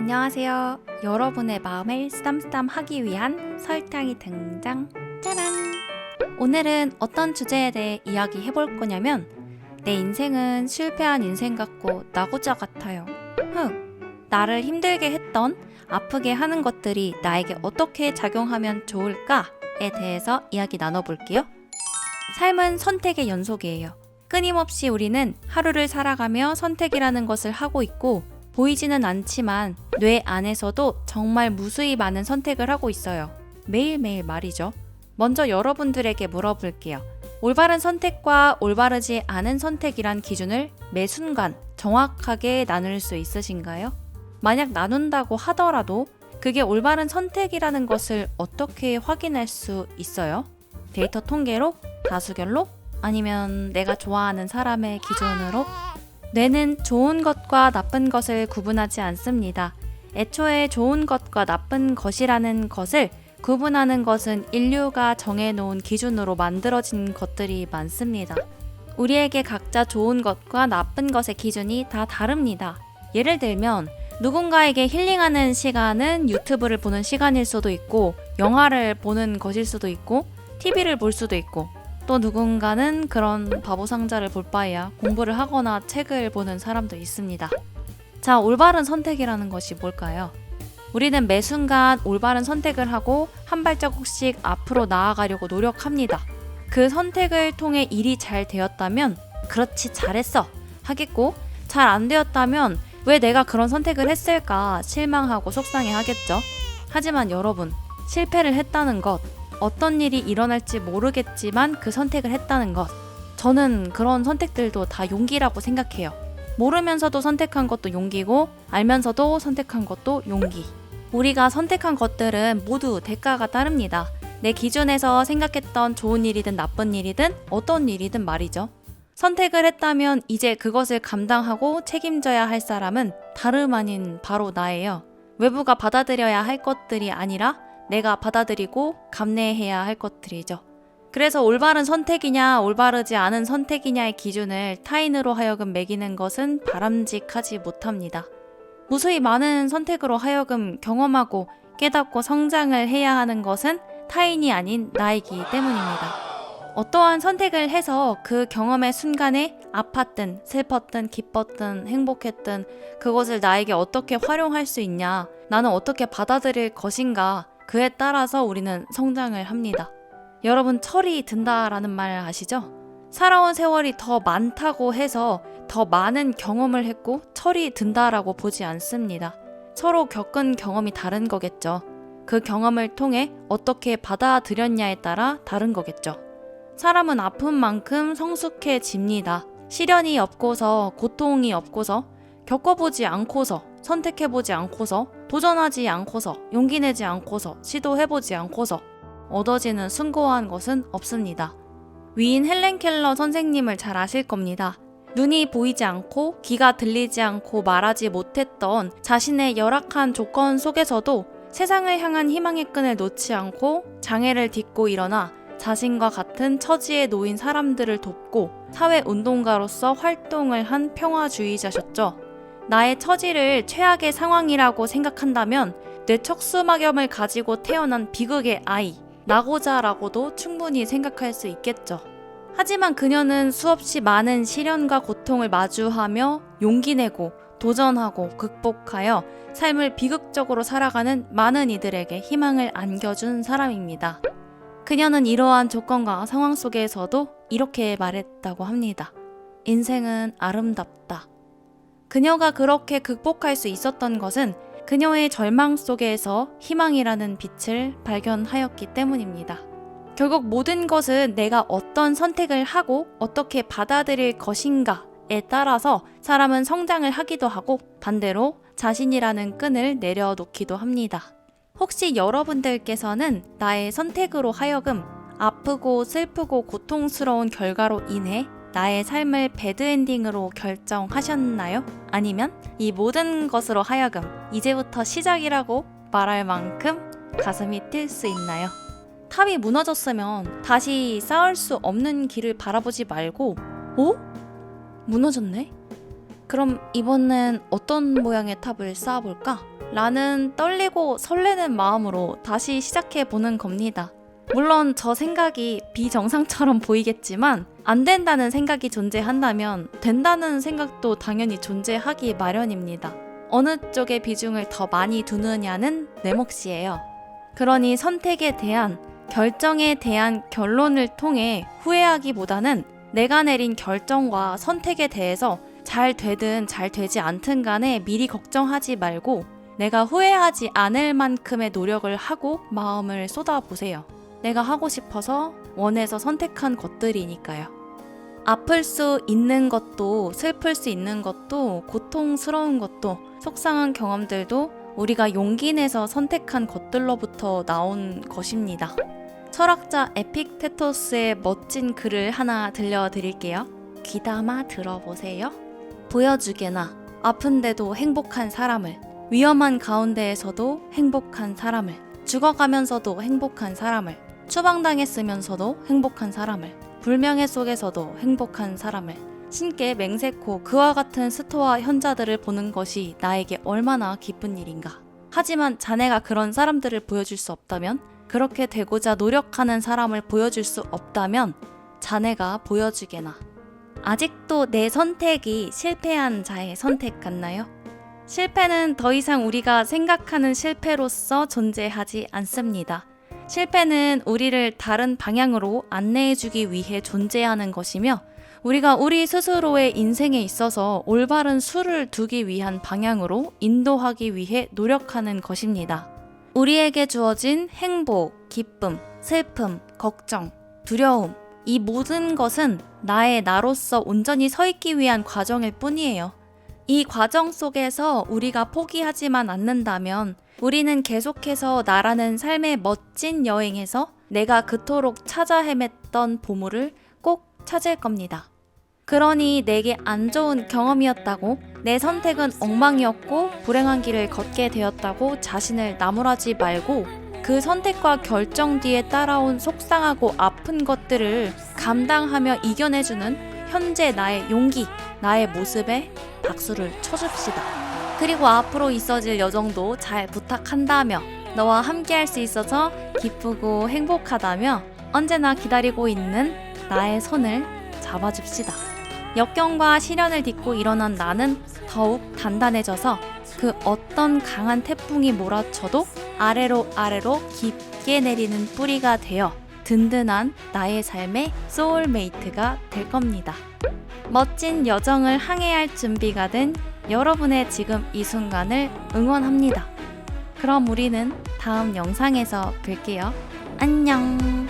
안녕하세요. 여러분의 마음을 쓰담쓰담 하기 위한 설탕이 등장. 짜란! 오늘은 어떤 주제에 대해 이야기해 볼 거냐면 내 인생은 실패한 인생 같고 나고자 같아요. 나를 힘들게 했던 아프게 하는 것들이 나에게 어떻게 작용하면 좋을까에 대해서 이야기 나눠볼게요. 삶은 선택의 연속이에요. 끊임없이 우리는 하루를 살아가며 선택이라는 것을 하고 있고 보이지는 않지만 뇌 안에서도 정말 무수히 많은 선택을 하고 있어요. 매일매일 말이죠. 먼저 여러분들에게 물어볼게요. 올바른 선택과 올바르지 않은 선택이란 기준을 매 순간 정확하게 나눌 수 있으신가요? 만약 나눈다고 하더라도 그게 올바른 선택이라는 것을 어떻게 확인할 수 있어요? 데이터 통계로? 다수결로? 아니면 내가 좋아하는 사람의 기준으로? 뇌는 좋은 것과 나쁜 것을 구분하지 않습니다. 애초에 좋은 것과 나쁜 것이라는 것을 구분하는 것은 인류가 정해놓은 기준으로 만들어진 것들이 많습니다. 우리에게 각자 좋은 것과 나쁜 것의 기준이 다 다릅니다. 예를 들면 누군가에게 힐링하는 시간은 유튜브를 보는 시간일 수도 있고 영화를 보는 것일 수도 있고 TV를 볼 수도 있고 또 누군가는 그런 바보 상자를 볼 바에야 공부를 하거나 책을 보는 사람도 있습니다. 자, 올바른 선택이라는 것이 뭘까요? 우리는 매 순간 올바른 선택을 하고 한 발자국씩 앞으로 나아가려고 노력합니다. 그 선택을 통해 일이 잘 되었다면 그렇지 잘했어 하겠고 잘 안 되었다면 왜 내가 그런 선택을 했을까 실망하고 속상해 하겠죠. 하지만 여러분, 실패를 했다는 것, 어떤 일이 일어날지 모르겠지만 그 선택을 했다는 것, 저는 그런 선택들도 다 용기라고 생각해요. 모르면서도 선택한 것도 용기고 알면서도 선택한 것도 용기. 우리가 선택한 것들은 모두 대가가 따릅니다. 내 기준에서 생각했던 좋은 일이든 나쁜 일이든 어떤 일이든 말이죠. 선택을 했다면 이제 그것을 감당하고 책임져야 할 사람은 다름 아닌 바로 나예요. 외부가 받아들여야 할 것들이 아니라 내가 받아들이고 감내해야 할 것들이죠. 그래서 올바른 선택이냐 올바르지 않은 선택이냐의 기준을 타인으로 하여금 매기는 것은 바람직하지 못합니다. 무수히 많은 선택으로 하여금 경험하고 깨닫고 성장을 해야 하는 것은 타인이 아닌 나이기 때문입니다. 어떠한 선택을 해서 그 경험의 순간에 아팠든 슬펐든 기뻤든 행복했든 그것을 나에게 어떻게 활용할 수 있냐, 나는 어떻게 받아들일 것인가, 그에 따라서 우리는 성장을 합니다. 여러분, 철이 든다라는 말 아시죠? 살아온 세월이 더 많다고 해서 더 많은 경험을 했고 철이 든다라고 보지 않습니다. 서로 겪은 경험이 다른 거겠죠. 그 경험을 통해 어떻게 받아들였냐에 따라 다른 거겠죠. 사람은 아픈 만큼 성숙해집니다. 시련이 없고서, 고통이 없고서, 겪어보지 않고서, 선택해보지 않고서, 도전하지 않고서, 용기 내지 않고서, 시도해보지 않고서 얻어지는 숭고한 것은 없습니다. 위인 헬렌 켈러 선생님을 잘 아실 겁니다. 눈이 보이지 않고 귀가 들리지 않고 말하지 못했던 자신의 열악한 조건 속에서도 세상을 향한 희망의 끈을 놓지 않고 장애를 딛고 일어나 자신과 같은 처지에 놓인 사람들을 돕고 사회운동가로서 활동을 한 평화주의자셨죠. 나의 처지를 최악의 상황이라고 생각한다면 뇌척수막염을 가지고 태어난 비극의 아이, 나고자라고도 충분히 생각할 수 있겠죠. 하지만 그녀는 수없이 많은 시련과 고통을 마주하며 용기 내고 도전하고 극복하여 삶을 비극적으로 살아가는 많은 이들에게 희망을 안겨준 사람입니다. 그녀는 이러한 조건과 상황 속에서도 이렇게 말했다고 합니다. 인생은 아름답다. 그녀가 그렇게 극복할 수 있었던 것은 그녀의 절망 속에서 희망이라는 빛을 발견하였기 때문입니다. 결국 모든 것은 내가 어떤 선택을 하고 어떻게 받아들일 것인가에 따라서 사람은 성장을 하기도 하고 반대로 자신이라는 끈을 내려놓기도 합니다. 혹시 여러분들께서는 나의 선택으로 하여금 아프고 슬프고 고통스러운 결과로 인해 나의 삶을 배드엔딩으로 결정하셨나요? 아니면 이 모든 것으로 하여금 이제부터 시작이라고 말할 만큼 가슴이 뛸 수 있나요? 탑이 무너졌으면 다시 쌓을 수 없는 길을 바라보지 말고 무너졌네? 그럼 이번엔 어떤 모양의 탑을 쌓아볼까? 라는 떨리고 설레는 마음으로 다시 시작해보는 겁니다. 물론 저 생각이 비정상처럼 보이겠지만 안 된다는 생각이 존재한다면 된다는 생각도 당연히 존재하기 마련입니다. 어느 쪽에 비중을 더 많이 두느냐는 내 몫이에요. 그러니 선택에 대한, 결정에 대한 결론을 통해 후회하기보다는 내가 내린 결정과 선택에 대해서 잘 되든 잘 되지 않든 간에 미리 걱정하지 말고 내가 후회하지 않을 만큼의 노력을 하고 마음을 쏟아보세요. 내가 하고 싶어서 원해서 선택한 것들이니까요. 아플 수 있는 것도, 슬플 수 있는 것도, 고통스러운 것도, 속상한 경험들도 우리가 용기 내서 선택한 것들로부터 나온 것입니다. 철학자 에픽테토스의 멋진 글을 하나 들려드릴게요. 귀담아 들어보세요. 보여주게나 아픈데도 행복한 사람을, 위험한 가운데에서도 행복한 사람을, 죽어가면서도 행복한 사람을, 추방당했으면서도 행복한 사람을, 불명예 속에서도 행복한 사람을, 신께 맹세코 그와 같은 스토아 현자들을 보는 것이 나에게 얼마나 기쁜 일인가. 하지만 자네가 그런 사람들을 보여줄 수 없다면, 그렇게 되고자 노력하는 사람을 보여줄 수 없다면 자네가 보여주게나. 아직도 내 선택이 실패한 자의 선택 같나요? 실패는 더 이상 우리가 생각하는 실패로서 존재하지 않습니다. 실패는 우리를 다른 방향으로 안내해주기 위해 존재하는 것이며, 우리가 우리 스스로의 인생에 있어서 올바른 수를 두기 위한 방향으로 인도하기 위해 노력하는 것입니다. 우리에게 주어진 행복, 기쁨, 슬픔, 걱정, 두려움, 이 모든 것은 나로서 온전히 서 있기 위한 과정일 뿐이에요. 이 과정 속에서 우리가 포기하지만 않는다면 우리는 계속해서 나라는 삶의 멋진 여행에서 내가 그토록 찾아 헤맸던 보물을 꼭 찾을 겁니다. 그러니 내게 안 좋은 경험이었다고, 내 선택은 엉망이었고 불행한 길을 걷게 되었다고 자신을 나무라지 말고 그 선택과 결정 뒤에 따라온 속상하고 아픈 것들을 감당하며 이겨내주는 현재 나의 용기, 나의 모습에 박수를 쳐줍시다. 그리고 앞으로 있어질 여정도 잘 부탁한다며, 너와 함께할 수 있어서 기쁘고 행복하다며 언제나 기다리고 있는 나의 손을 잡아줍시다. 역경과 시련을 딛고 일어난 나는 더욱 단단해져서 그 어떤 강한 태풍이 몰아쳐도 아래로 깊게 내리는 뿌리가 되어 든든한 나의 삶의 소울메이트가 될 겁니다. 멋진 여정을 항해할 준비가 된 여러분의 지금 이 순간을 응원합니다. 그럼 우리는 다음 영상에서 뵐게요. 안녕.